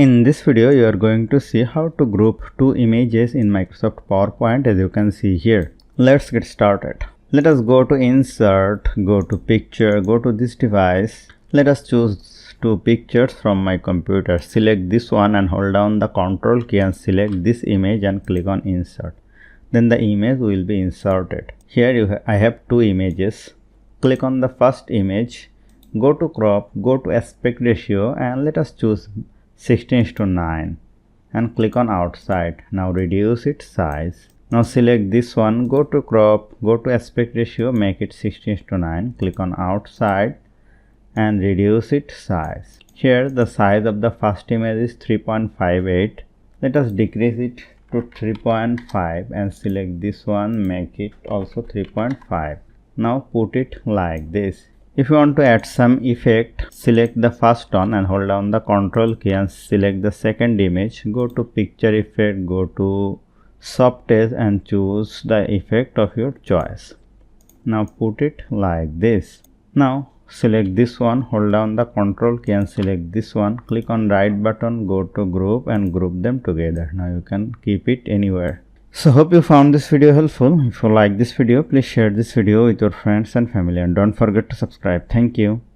In this video, you are going to see how to group two images in Microsoft PowerPoint, as you can see here. Let's get started. Let us go to Insert, go to Picture, go to this device. Let us choose two pictures from my computer. Select this one and hold down the Control key and select this image and click on Insert. Then the image will be inserted. Here I have two images. Click on the first image, go to Crop, go to Aspect Ratio and let us choose 16:9 and click on Outside. Now reduce its size. Now select this one, go to Crop, go to Aspect Ratio, make it 16:9, click on Outside and reduce its size. Here the size of the first image is 3.58. Let us decrease it to 3.5 and select this one, make it also 3.5. Now put it like this. If you want to add some effect, select the first one and hold down the Control key and select the second image. Go to Picture Effect, go to Soft Edge and choose the effect of your choice. Now put it like this. Now select this one, hold down the Control key and select this one. Click on right button, go to Group and group them together. Now you can keep it anywhere. So hope you found this video helpful. If you like this video, please share this video with your friends and family and don't forget to subscribe. Thank you.